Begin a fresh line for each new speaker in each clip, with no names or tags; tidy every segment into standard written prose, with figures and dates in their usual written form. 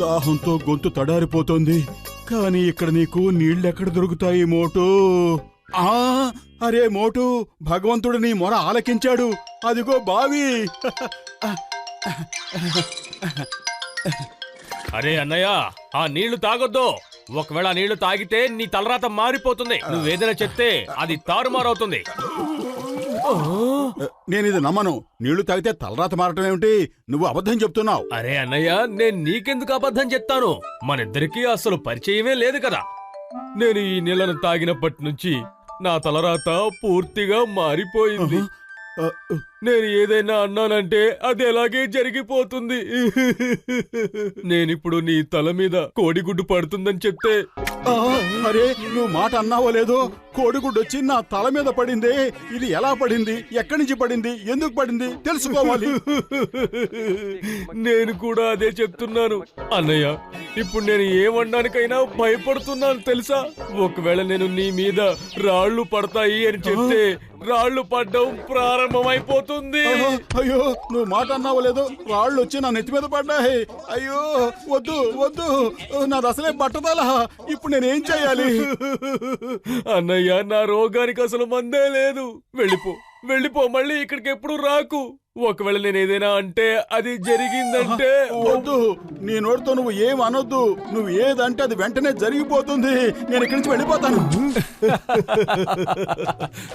దాహంతో గొంతు తడారిపోతోంది. కానీ ఇక్కడ నీకు నీళ్ళెక్కడ దొరుకుతాయి మోటు? అరే మోటు, భగవంతుడు నీ మొర ఆలకించాడు. అదిగో బావి.
అరే అన్నయ్య, ఆ నీళ్లు తాగొద్దు. ఒకవేళ నీళ్లు తాగితే నీ తలరాత మారిపోతుంది. నువ్వేదైనా చెప్తే అది తారుమారవుతుంది.
నేనిది నమ్మను. నీళ్లు తాగితే తలరాత మారటం ఏమిటి? నువ్వు అబద్ధం చెప్తున్నావు.
అరే అన్నయ్య, నేను నీకెందుకు అబద్ధం చెప్తాను? మనిద్దరికీ అసలు పరిచయమే లేదు కదా. నేను ఈ నీళ్లను తాగినప్పటి నుంచి నా తలరాత పూర్తిగా మారిపోయింది. నేను ఏదైనా అన్నానంటే అది అలాగే జరిగిపోతుంది. నేనిప్పుడు నీ తల మీద కోడిగుడ్డు పడుతుందని చెప్తే,
అరే నువ్వు మాట అన్నావో లేదో, కోడిగుడ్డు వచ్చి నా తల మీద పడింది. ఇది ఎలా పడింది, ఎక్కడి నుంచి పడింది, ఎందుకు పడింది తెలుసుకోవాలి.
నేను కూడా అదే చెప్తున్నాను అన్నయ్య. ఇప్పుడు నేను ఏమనడానికైనా భయపడుతున్నాను తెలుసా? ఒకవేళ నేను నీ మీద రాళ్లు పడతాయి అని చెప్తే రాళ్లు పడ్డం ప్రారంభమైపోతుంది.
అయ్యో నువ్వు మాట అన్నావో లేదో, రాళ్ళు వచ్చి నా నెత్తి మీద పడ్డాయి. అయ్యో వద్దు వద్దు, నాది అసలే బట్టదల. ఇప్పుడు నేనేం చెయ్యాలి?
అన్నయ్య, నా రోగానికి అసలు మందే లేదు. వెళ్ళిపో, మళ్ళీ ఇక్కడికి ఎప్పుడు రాకు. ఒకవేళ నేను ఏదైనా అంటే అది జరిగిందంటే.
వద్దు, నీ నోటితో నువ్వు ఏం అనొద్దు. నువ్వు ఏదంటే అది వెంటనే జరిగిపోతుంది. నేను ఇక్కడి నుంచి వెళ్ళిపోతాను.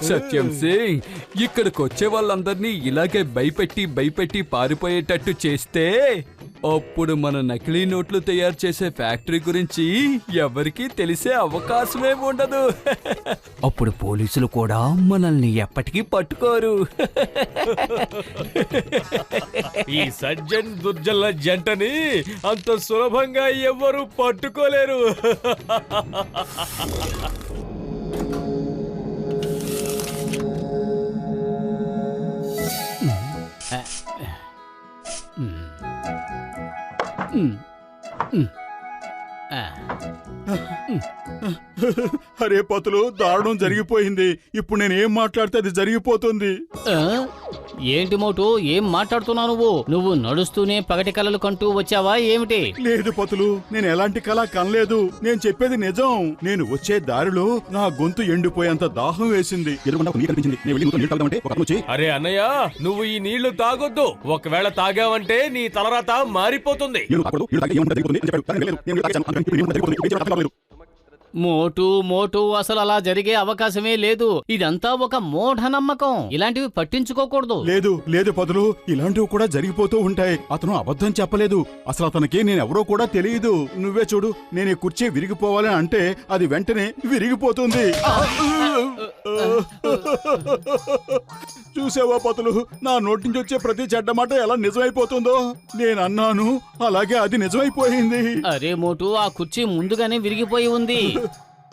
సత్యం సింగ్, ఇక్కడికి వచ్చే వాళ్ళందరినీ ఇలాగే భయపెట్టి పారిపోయేటట్టు చేస్తే అప్పుడు మన నకిలీ నోట్లు తయారు చేసే ఫ్యాక్టరీ గురించి ఎవరికీ తెలిసే అవకాశమే ఉండదు. అప్పుడు పోలీసులు కూడా మనల్ని ఎప్పటికీ పట్టుకోరు.
ఈ సజ్జన్ దుర్జన్ల జంటని అంత సులభంగా ఎవ్వరూ పట్టుకోలేరు.
అరే పతులు, దారుణం జరిగిపోయింది. ఇప్పుడు నేనేం మాట్లాడితే అది జరిగిపోతుంది.
ఏంటి మోటు, ఏం మాట్లాడుతున్నావు? నువ్వు నడుస్తూనే పగటి కలలు కంటూ వచ్చావా ఏమిటి?
లేదు పతులు, నేను ఎలాంటి కళ కనలేదు. నేను చెప్పేది నిజం. నేను వచ్చే దారిలో నా గొంతు ఎండిపోయేంత దాహం వేసింది.
అరే అన్నయ్య, నువ్వు ఈ నీళ్లు తాగొద్దు. ఒకవేళ తాగావంటే నీ తలరాత మారిపోతుంది.
మోటు, అసలు అలా జరిగే అవకాశమే లేదు. ఇదంతా ఒక మూఢనమ్మకం. ఇలాంటివి పట్టించుకోకూడదు.
లేదు పదులు, ఇలాంటివి కూడా జరిగిపోతూ ఉంటాయి. అతను అబద్ధం చెప్పలేదు. అసలు అతనికి నేనెవరో కూడా తెలియదు. నువ్వే చూడు, నేను ఈ కుర్చీ విరిగిపోవాలని అంటే అది వెంటనే విరిగిపోతుంది. చూసావా పతులు, నా నోటి నుంచి వచ్చే ప్రతి చెడ్డ మాట ఎలా నిజమైపోతుందో. నేను అన్నాను, అలాగే అది నిజమైపోయింది.
అరే మోటు, ఆ కుర్చీ ముందుగానే విరిగిపోయి ఉంది.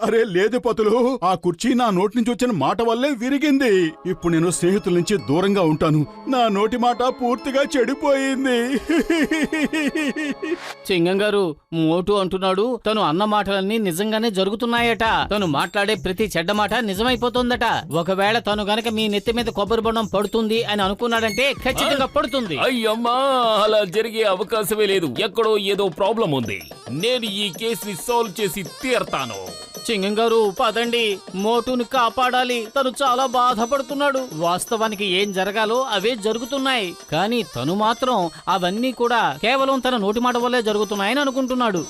అరే లేదు పతులు, ఆ కుర్చీ నా నోటి నుంచి వచ్చిన మాట వల్లే విరిగింది. ఇప్పుడు నేను స్నేహితుల నుంచి దూరంగా ఉంటాను. నా నోటి మాట పూర్తిగా చెడిపోయింది.
సింగం గారు, మోటు అంటున్నాడు తను అన్న మాటలన్నీ నిజంగానే జరుగుతున్నాయట. తను మాట్లాడే ప్రతి చెడ్డ మాట నిజమైపోతుందట. ఒకవేళ తను గనక మీ నెత్తి మీద కొబ్బరి బొండం పడుతుంది అని అనుకున్నాడంటే ఖచ్చితంగా పడుతుంది.
అయ్యమ్మా, అలా జరిగే అవకాశమే లేదు. ఎక్కడో ఏదో ప్రాబ్లం ఉంది. నేను ఈ కేసుని సాల్వ్ చేసి తీరతాను.
సింగం గారు పదండి, మోటును కాపాడాలి. తను చాలా బాధపడుతున్నాడు. వాస్తవానికి ఏం జరగాలో అవే జరుగుతున్నాయి, కానీ తను మాత్రం అవన్నీ కూడా కేవలం తన నోటి మాట వల్లే జరుగుతున్నాయని అనుకుంటున్నాడు.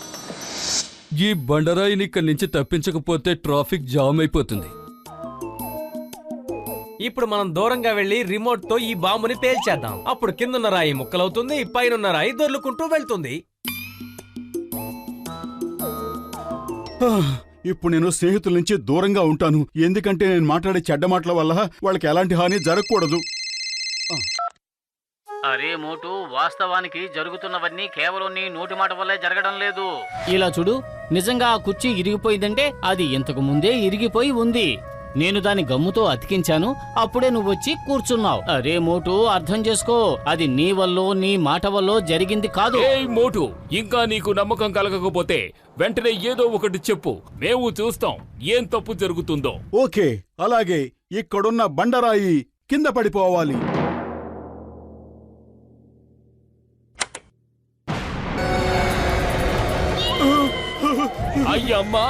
ఈ బండరాయిని ఇక్కడి నుంచి తప్పించకపోతే ట్రాఫిక్ జామ్ అయిపోతుంది.
ఇప్పుడు మనం దూరంగా వెళ్లి రిమోట్ తో ఈ బాంబుని పేల్చేద్దాం. అప్పుడు కిందున్న రాయి ముక్కలవుతుంది, పైనున్న రాయి దొర్లుకుంటూ వెళ్తుంది.
ఇప్పుడు నేను స్నేహితుల నుంచి దూరంగా ఉంటాను. ఎందుకంటే నేను మాట్లాడే చెడ్డ మాటల వల్ల వాళ్ళకి ఎలాంటి హాని జరగకూడదు.
అరే మోటు, వాస్తవానికి జరుగుతున్నవన్నీ కేవలం నీ నోటి మాట వల్లే జరగడం లేదు. ఇలా చూడు, నిజంగా ఆ కుర్చీ ఇరిగిపోయిందంటే అది ఇంతకు ముందే ఇరిగిపోయి ఉంది. నేను దాని గమ్ముతో అతికించాను, అప్పుడే నువ్వొచ్చి కూర్చున్నావు. అరే మోటు, అర్థం చేసుకో, అది నీ వల్లో నీ మాట వల్లో జరిగింది కాదు.
ఏయ్ మోటు, ఇంకా నీకు నమ్మకం కలగకపోతే వెంటనే ఏదో ఒకటి చెప్పు, మేము చూస్తాం ఏం తప్పు జరుగుతుందో.
ఓకే, అలాగే ఇక్కడున్న బండరాయి కింద పడిపోవాలి.
అయ్యమ్మా,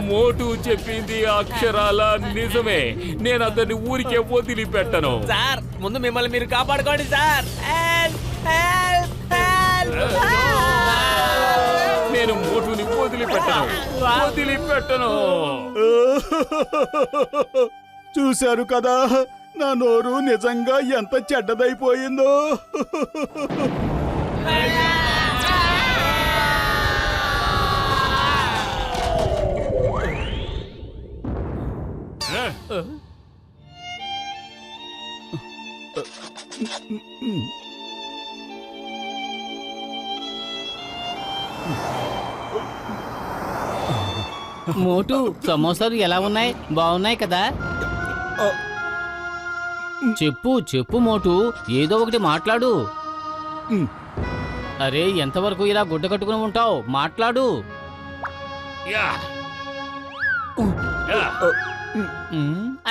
మోటు చెప్పింది అక్షరాల నిజమే. నేను అతన్ని ఊరికే వదిలిపెట్టను.
సార్, ముందు మిమ్మల్ని మీరు కాపాడుకోండి సార్.
నేను మోటుని వదిలిపెట్టను.
చూశారు కదా, నా నోరు నిజంగా ఎంత చెడ్డదైపోయిందో.
మోటు, సమోసాలు ఎలా ఉన్నాయి? బాగున్నాయి కదా? చెప్పు చెప్పు మోటు, ఏదో ఒకటి మాట్లాడు. అరే, ఎంతవరకు ఇలా గుడ్డ కట్టుకుని ఉంటావు? మాట్లాడు.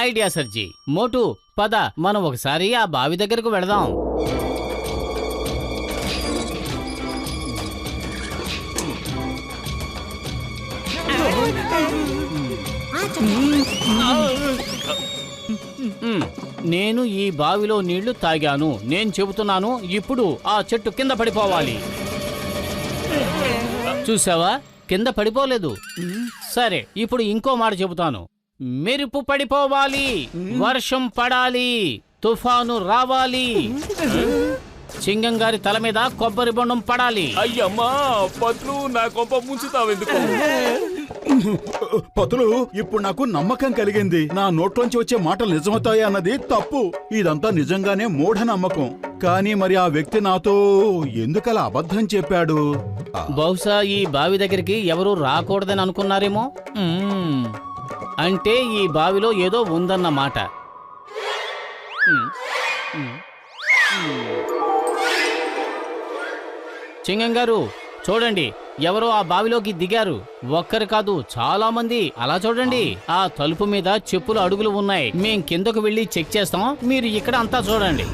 ఐడియా సర్జీ. మోటు, పద, మనం ఒకసారి ఆ బావి దగ్గరకు వెళదాం. నేను ఈ బావిలో నీళ్లు తాగాను. నేను చెబుతున్నాను, ఇప్పుడు ఆ చెట్టు కింద పడిపోవాలి. చూసావా, కింద పడిపోలేదు. సరే, ఇప్పుడు ఇంకో మాట చెబుతాను. మెరుపు పడిపోవాలి, వర్షం పడాలి, తుఫాను రావాలి, సింగం గారి తల మీద కొబ్బరి బొండం పడాలి.
అయ్యమ్మా, పట్లు నా కొంప ముంచుతావెందుకు?
పతులు, ఇప్పుడు నాకు నమ్మకం కలిగింది. నా నోట్లోంచి వచ్చే మాటలు నిజమవుతాయి అన్నది తప్పు. ఇదంతా నిజంగానే మూఢ నమ్మకం. కానీ మరి ఆ వ్యక్తి నాతో ఎందుకలా అబద్ధం చెప్పాడు?
బహుశా ఈ బావి దగ్గరికి ఎవరూ రాకూడదని అనుకున్నారేమో. అంటే ఈ బావిలో ఏదో ఉందన్నమాట. సింగం గారు, చూడండి, ఎవరో ఆ బావిలోకి దిగారు. ఒక్కరు కాదు, చాలా మంది. అలా చూడండి, ఆ తలుపు మీద చెప్పుల అడుగులు ఉన్నాయి. మేం కిందకు వెళ్ళి చెక్ చేస్తాం, మీరు ఇక్కడ అంతా చూడండి.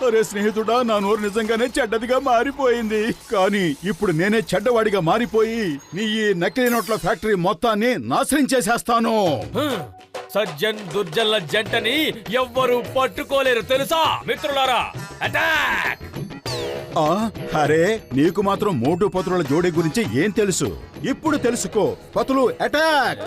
అరే స్నేహితుడా, నా నోరు నిజంగానే చెడ్డదిగా మారిపోయింది. కానీ ఇప్పుడు నేనే చెడ్డవాడిగా మారిపోయి నీ ఈ నకిలీ నోట్ల ఫ్యాక్టరీ మొత్తాన్ని నాశనం చేసేస్తాను.
సజ్జన్ దుర్జన్ల జంటని ఎవ్వరూ పట్టుకోలేరు తెలుసా మిత్రులారా. అటాక్!
అరే, నీకు మాత్రం మోటు పతుల జోడీ గురించి ఏం తెలుసు? ఇప్పుడు తెలుసుకో. పతులు అటాక్!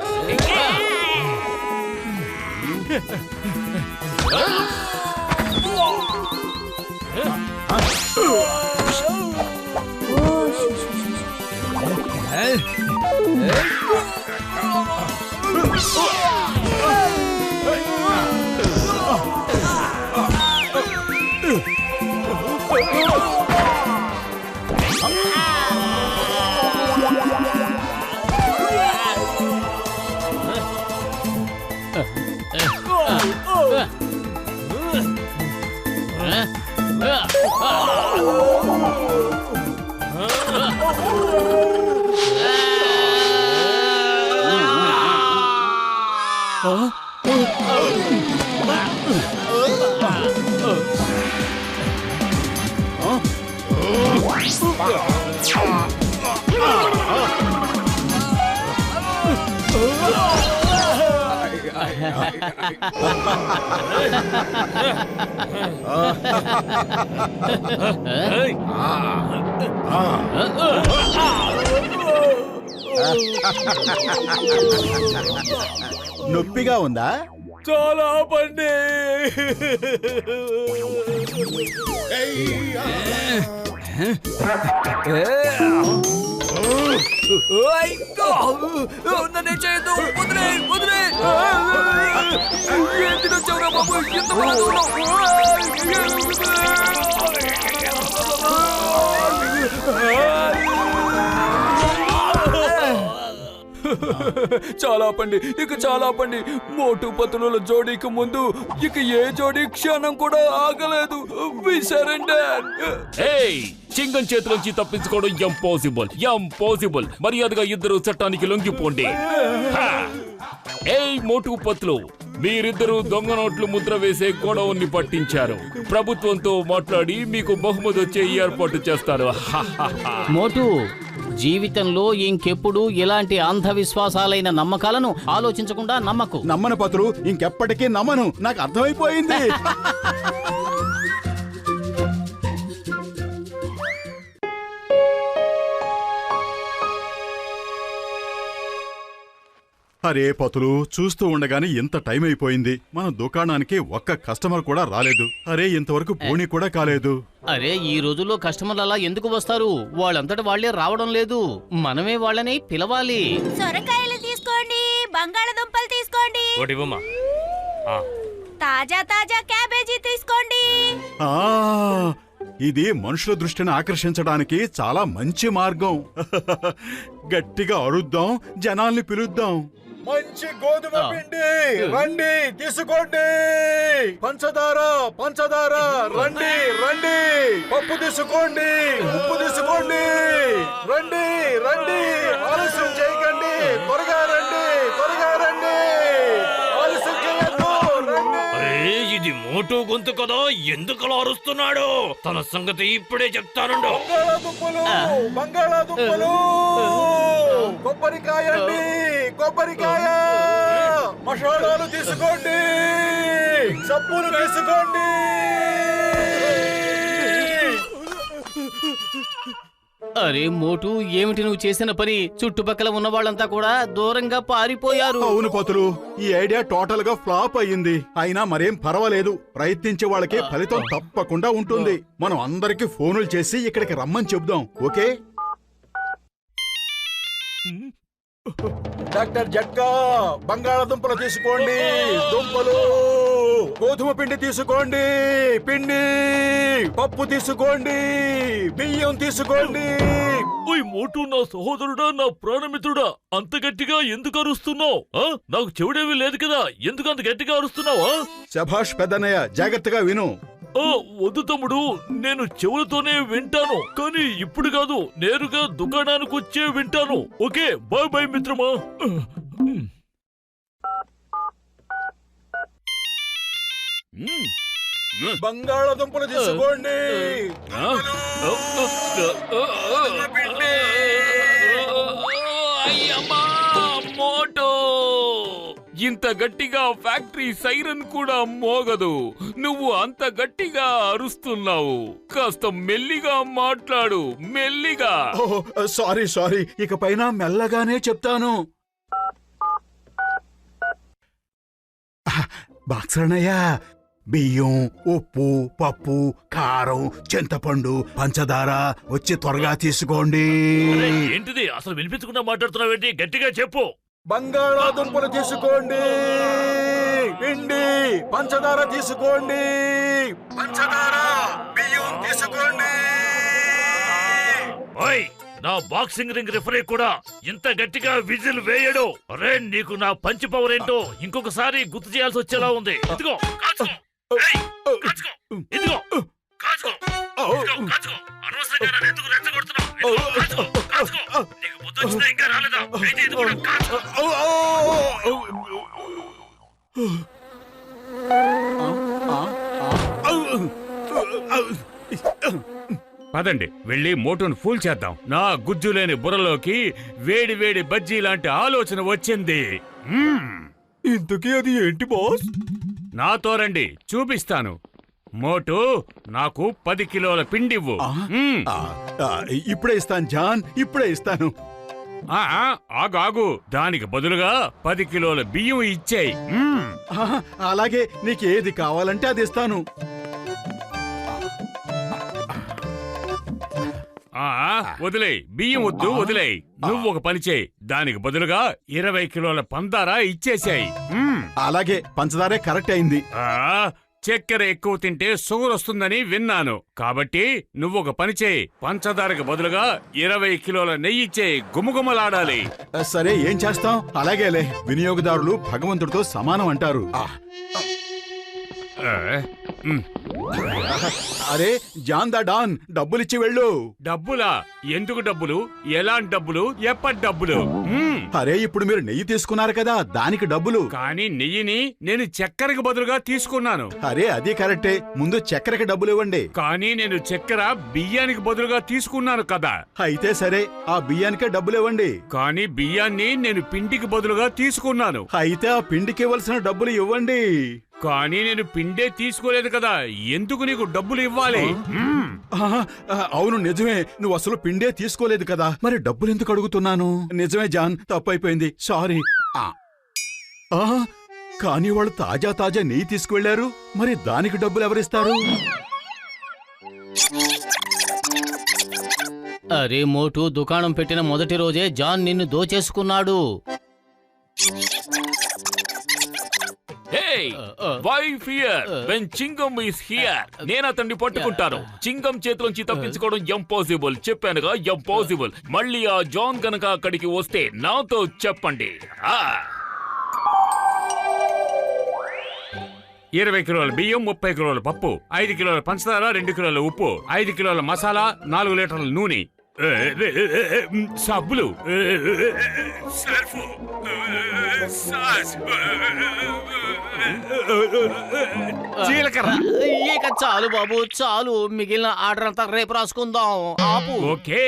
నొప్పిగా ఉందా?
చాలా ఆపండి.
నన్ను చేయదు, వదిలే వదిలే. ఎందుకు వచ్చావురా బాబు? చాలా ఆపండి, ఇక చాలా ఆపండి. మోటు పతుల జోడీకి ముందు ఇక ఏ జోడీ క్షణం కూడా ఆగలేదు. We surrender.
ఏయ్, చింగం చేతులోంచి తప్పించుకోవడం ఇంపాసిబుల్. మర్యాదగా ఇద్దరు చట్టానికి లొంగిపోండి. ఏయ్ మోటు పత్లు, మీరిద్దరూ దొంగ నోట్లు ముద్ర వేసే గొడవని పట్టించారు. ప్రభుత్వంతో మాట్లాడి మీకు బహుమతి వచ్చే ఏర్పాటు చేస్తారు.
మోటు, జీవితంలో ఇంకెప్పుడు ఇలాంటి అంధవిశ్వాసాలైన నమ్మకాలను ఆలోచించకుండా నమ్మకు.
నమ్మను పతులు, ఇంకెప్పటికీ నమ్మను. నాకు అర్థమైపోయింది. అరే పతులు, చూస్తూ ఉండగానే ఇంత టైం అయిపోయింది. మన దుకాణానికి ఒక్క కస్టమర్ కూడా రాలేదు. అరే ఇంతవరకు పోనీ కూడా కాలేదు.
అరే, ఈ రోజుల్లో కస్టమర్లు అలా ఎందుకు వస్తారు? వాళ్ళంతట వాళ్లే రావడం లేదు. మనమే వాళ్ళని పిలవాలి.
సొరకాయలు తీసుకోండి, బంగాళదుంపలు తీసుకోండి, తాజా తాజా క్యాబేజీ తీసుకోండి.
ఆ ఇది మనుషుల దృష్టిని ఆకర్షించడానికి చాలా మంచి మార్గం. గట్టిగా అరుద్దాం, జనాల్ని పిలుద్దాం. మంచి గోధుమ పిండి రండి తీసుకోండి. పంచదార రండి. పప్పు తీసుకోండి, ఉప్పు తీసుకోండి. రండి ఆలస్యం చేయకండి. త్వరగా రండి. ఆలస్యం చేయొద్దు.
అరే, ఇది మోటు గొంతు కదా, ఎందుకు అరుస్తున్నాడు? తన సంగతి ఇప్పుడే చెప్తానుండు.
బంగాళాదుంపలు, కొబ్బరికాయ అండి, కొబ్బరికాయ. మసాలాలు తీసుకోండి, సబ్బులు తీసుకోండి.
అరే మోటు, ఏమిటి నువ్వు చేసిన పని? చుట్టుపక్కల ఉన్న వాళ్ళంతా కూడా దూరంగా పారిపోయారు.
అవును పతులు, ఈ ఐడియా టోటల్ గా ఫ్లాప్ అయ్యింది. అయినా మరేం పర్వాలేదు. ప్రయత్నించే వాళ్ళకి ఫలితం తప్పకుండా ఉంటుంది. మనం అందరికి ఫోనులు చేసి ఇక్కడికి రమ్మని చెబుదాం. ఓకే? డాక్టర్ జట్కా, బంగాళదుంపలు తీసుకోండి, దుంపలు. గోధుమ పిండి తీసుకోండి, పిండి. పప్పు తీసుకోండి, బియ్యం తీసుకోండి.
ఓయ్ మోటు, నా సహోదరుడా, నా ప్రాణమిత్రుడా, అంత గట్టిగా ఎందుకు అరుస్తున్నావు? నాకు చెవుడేవి లేదు కదా, ఎందుకు అంత గట్టిగా అరుస్తున్నావా?
శభాష్ పెద్దన్నయ్య, జాగ్రత్తగా విను.
వద్దు తమ్ముడు, నేను చెవులతోనే వింటాను, కానీ ఇప్పుడు కాదు, నేరుగా దుకాణానికి వచ్చే వింటాను. ఓకే, బాయ్ బాయ్ మిత్రమా.
బంగాళదుంపలు తీసుకోండి.
మోటో, ఇంత గట్టిగా ఫ్యాక్టరీ సైరన్ కూడా మోగదు. నువ్వు అంత గట్టిగా అరుస్తున్నావు. కాస్త మెల్లిగా మాట్లాడు, మెల్లిగా.
సారీ, ఇక పైన మెల్లగానే చెప్తాను. బాక్సరనయ్య, బియ్యం, ఉప్పు, పప్పు, కారం, చింతపండు, పంచదార వచ్చి త్వరగా తీసుకోండి.
ఏంటిది? అసలు వినిపించకుండా మాట్లాడుతున్నావేంటి? గట్టిగా చెప్పు.
బంగాళాదుంపలు తీసుకోండి, పిండి, పంచదార తీసుకోండి. బియ్యం తీసుకోండి.
ఓయ్, నా బాక్సింగ్ రింగ్ రిఫరీ కూడా ఇంత గట్టిగా విజిల్ వేయడు. అరే, నీకు నా పంచి పవర్ ఏంటో ఇంకొకసారి గుర్తు చేయాల్సి వచ్చేలా ఉంది. ఇదిగో కాచుకో. ఏయ్, కాచుకో. ఇదిగో కాచుకో. కాచుకో. అనవసరంగా నన్ను ఎందుకు రెచ్చగొడుతున్నావు? ఇదిగో కాచుకో, కాచుకో. నీకు బుద్ధి వచ్చినా ఇంకా రాలేదా? అయితే ఇది కూడా కాచుకో.
పదండి, వెళ్ళి మోటును ఫూల్ చేద్దాం. నా గుజ్జు లేని బుర్రలోకి వేడి వేడి బజ్జీ లాంటి ఆలోచన వచ్చింది.
ఇంతకీ అది ఏంటి బాస్?
నాతో రండి, చూపిస్తాను. మోటు, నాకు 10 కిలోల పిండివ్వు.
ఇప్పుడే ఇస్తాను జాన్, ఇప్పుడే ఇస్తాను.
ఆగాగు, దానికి బదులుగా 10 కిలోల బియ్యం ఇచ్చేయి.
అలాగే నీకేది కావాలంటే అది ఇస్తాను.
వదిలేయ్, బియ్యం వద్దు, వదిలేయ్. నువ్వు ఒక పని చేయి, దానికి బదులుగా 20 కిలోల పందార ఇచ్చేసాయి.
అలాగే పంచదారే కరెక్ట్ అయింది.
చక్కెర ఎక్కువ తింటే షుగర్ వస్తుందని విన్నాను. కాబట్టి నువ్వు ఒక పని చేయి, పంచదారకు బదులుగా 20 కిలోల నెయ్యి ఇచ్చేయి. గుమగుమలాడాలి.
సరే, ఏం చేస్తాం? అలాగేలే, వినియోగదారులు భగవంతుడితో సమానం అంటారు. అరే జాన్ దా డాన్, డబ్బులిచ్చి వెళ్ళు.
డబ్బులా? ఎందుకు డబ్బులు? ఎలాంటి డబ్బులు? ఎప్పటి డబ్బులు?
అరే ఇప్పుడు మీరు నెయ్యి తీసుకున్నారు కదా, దానికి డబ్బులు.
కానీ నెయ్యిని నేను చక్కెరకు బదులుగా తీసుకున్నాను.
అరే అది కరెక్టే, ముందు చక్కెరకి డబ్బులు ఇవ్వండి.
కానీ నేను చక్కెర బియ్యానికి బదులుగా తీసుకున్నాను కదా.
అయితే సరే, ఆ బియ్యానికే డబ్బులు ఇవ్వండి.
కానీ బియ్యాన్ని నేను పిండికి బదులుగా తీసుకున్నాను.
అయితే ఆ పిండికి ఇవ్వాల్సిన డబ్బులు ఇవ్వండి.
కానీ నేను పిండే తీసుకోలేదు కదా, ఎందుకు నీకు డబ్బులు ఇవ్వాలి?
అవును నిజమే, నువ్వు అసలు పిండే తీసుకోలేదు కదా, మరి డబ్బులు ఎందుకు అడుగుతున్నాను? నిజమే జాన్, తప్పైపోయింది, సారీ. కానీ వాళ్ళు తాజా తాజా నెయ్యి తీసుకువెళ్లారు, మరి దానికి డబ్బులు ఎవరిస్తారు?
అరే మోటు, దుకాణం పెట్టిన మొదటి రోజే జాన్ నిన్ను దోచేసుకున్నాడు.
Hey, why fear when Chingam is here? నేను అతన్ని పట్టుకుంటాను. చింగం చేతిలోంచి తప్పించుకోవడం ఇంపాసిబుల్. చెప్పానుగా, ఇంపాసిబుల్. మళ్ళీ ఆ జాన్ గనక అక్కడికి వస్తే నాతో చెప్పండి.
20 కిలోల బియ్యం, 30 కిలోల పప్పు, 5 కిలోల పంచదార, 2 కిలోల ఉప్పు, 5 కిలోల మసాలా, 4 లీటర్ల నూనె, సబ్బులు, సర్ఫు, జీలకర్ర.
ఇక చాలు బాబు, చాలు. మిగిలిన ఆర్డర్ అంతా రేపు రాసుకుందాం. ఆపు.
ఓకే,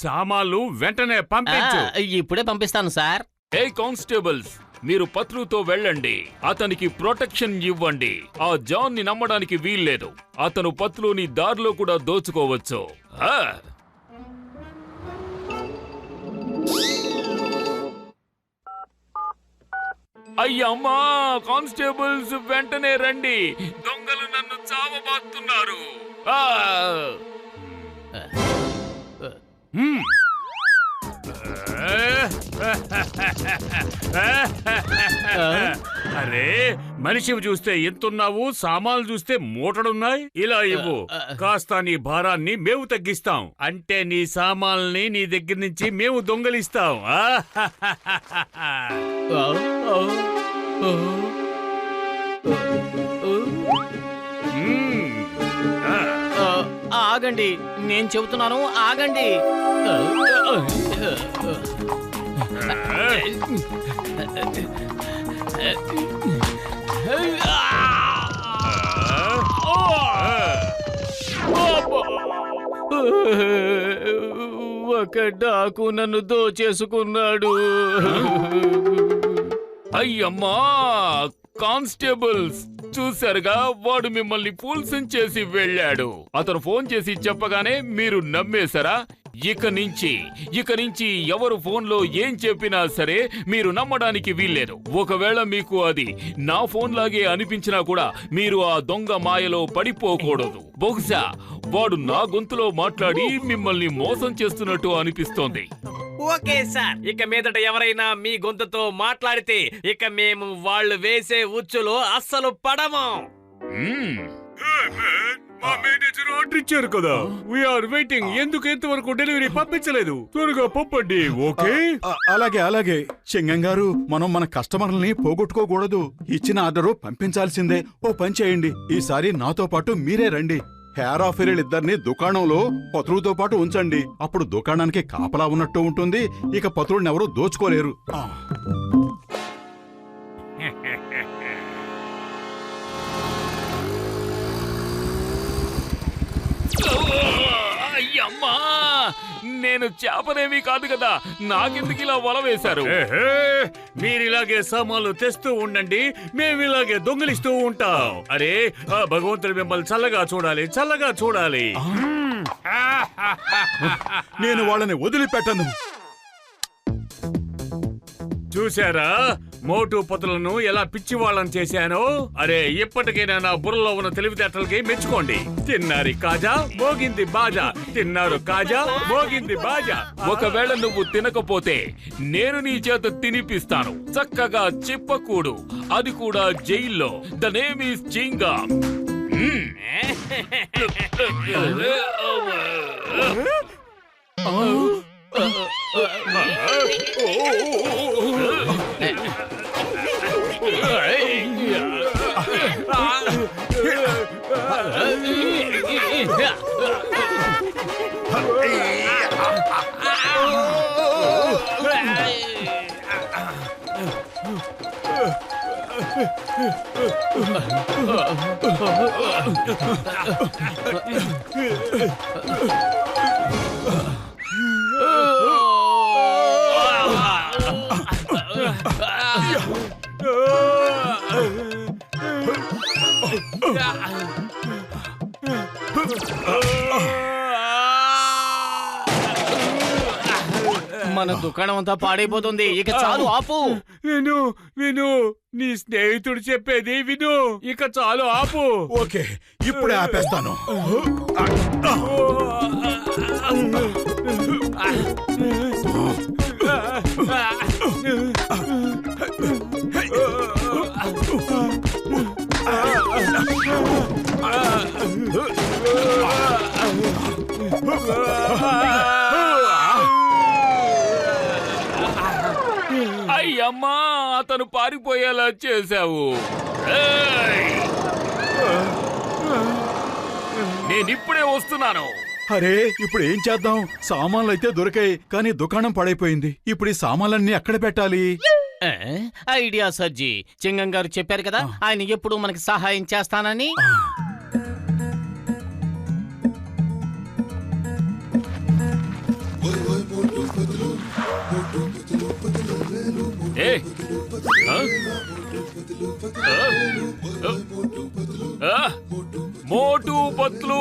సామాన్లు వెంటనే పంపించు.
ఇప్పుడే పంపిస్తాను సార్.
ఏ కానిస్టేబుల్స్, మీరు పత్రుతో వెళ్ళండి. అతనికి ప్రొటెక్షన్ ఇవ్వండి. ఆ జాన్ ని నమ్మడానికి వీల్లేదు. అతను పత్రుని దారిలో కూడా దోచుకోవచ్చు. అయ్యమ్మా, కానిస్టేబుల్స్ వెంటనే రండి. దొంగలు నన్ను చావబాస్తున్నారు.
అరే, మనిషివి చూస్తే ఎంతున్నావు, సామాన్లు చూస్తే మూటడున్నాయి. ఇలా ఇవ్వు, కాస్త నీ భారాన్ని మేము తగ్గిస్తాం. అంటే నీ సామాన్ని నీ దగ్గర నుంచి మేము దొంగలిస్తాం.
ఆగండి, నేను చెబుతున్నాను, ఆగండి. ఒక డాకు నన్ను దోచేసుకున్నాడు.
అయ్యమ్మా, కానిస్టేబుల్స్ చూశారుగా, వాడు మిమ్మల్ని ఫూల్సన్ చేసి వెళ్ళాడు. అతను ఫోన్ చేసి చెప్పగానే మీరు నమ్మేశారా? ఇక నుంచి ఎవరు ఫోన్లో ఏం చెప్పినా సరే మీరు నమ్మడానికి వీల్లేదు. ఒకవేళ మీకు అది నా ఫోన్ లాగే అనిపించినా కూడా మీరు ఆ దొంగ మాయలో పడిపోకూడదు. బహుశా వాడు నా గొంతులో మాట్లాడి మిమ్మల్ని మోసం చేస్తున్నట్టు అనిపిస్తోంది.
ఓకే సార్, ఇక మీదట ఎవరైనా మీ గొంతుతో మాట్లాడితే ఇక మేము వాళ్ళు వేసే ఉచ్చులో అస్సలు పడము.
మా మేనేజర్ ఆర్డర్ ఇచ్చారు కదా, వీఆర్ వెయిటింగ్. ఎందుకు ఇంతవరకు డెలివరీ పంపించలేదు? త్వరగా పంపండి. ఓకే,
అలాగే చింగం గారు, మనం మన కస్టమర్లని పోగొట్టుకోకూడదు. ఇచ్చిన ఆర్డరు పంపించాల్సిందే. ఓ పని చేయండి, ఈసారి నాతో పాటు మీరే రండి. హెయిర్ ఆఫీరియల్ ఇద్దరిని దుకాణంలో పత్రులతో పాటు ఉంచండి. అప్పుడు దుకాణానికి కాపలా ఉన్నట్టు ఉంటుంది. ఇక పత్రులను ఎవరు దోచుకోలేరు.
అయ్యమ్మా, నేను చేపనేమీ కాదు కదా, నాకెందుకు ఇలా వల వేశారు?
మీరిలాగే సామాన్లు తెస్తూ ఉండండి, మేమిలాగే దొంగిలిస్తూ ఉంటాం. అరే, భగవంతుడు మిమ్మల్ని చల్లగా చూడాలి.
నేను వాళ్ళని వదిలిపెట్టను.
చూశారా మోటు పతులను ఎలా పిచ్చి వాళ్ళని చేశానో? అరే ఇప్పటికైనా నా బుర్రలో ఉన్న తెలివితేటలకి మెచ్చుకోండి. తిన్నారి కాజా మోగింది బాజా, తిన్నారు కాజా మోగింది బాజా. ఒకవేళ నువ్వు తినకపోతే నేను నీ చేత తినిపిస్తాను. చక్కగా చిప్పకూడు, అది కూడా జైల్లో. The name is Chinga.
మన దుకాణం అంతా పాడైపోతుంది. ఇక చాలు, ఆపు.
విను విను, నీ స్నేహితుడు చెప్పేది విను. ఇక చాలు, ఆపు.
ఓకే, ఇప్పుడే ఆపేస్తాను.
అయ్యమ్మా, అతను పారిపోయేలా చేశావు. నేనిప్పుడే వస్తున్నాను.
అరే, ఇప్పుడు ఏం చేద్దాం? సామాన్లు అయితే దొరికాయి, కానీ దుకాణం పడైపోయింది. ఇప్పుడు ఈ సామాన్లన్నీ ఎక్కడ పెట్టాలి?
ఐడియా సజ్జీ. చింగం గారు చెప్పారు కదా, ఆయన ఎప్పుడు మనకి సహాయం చేస్తానని.
మోటు పత్లు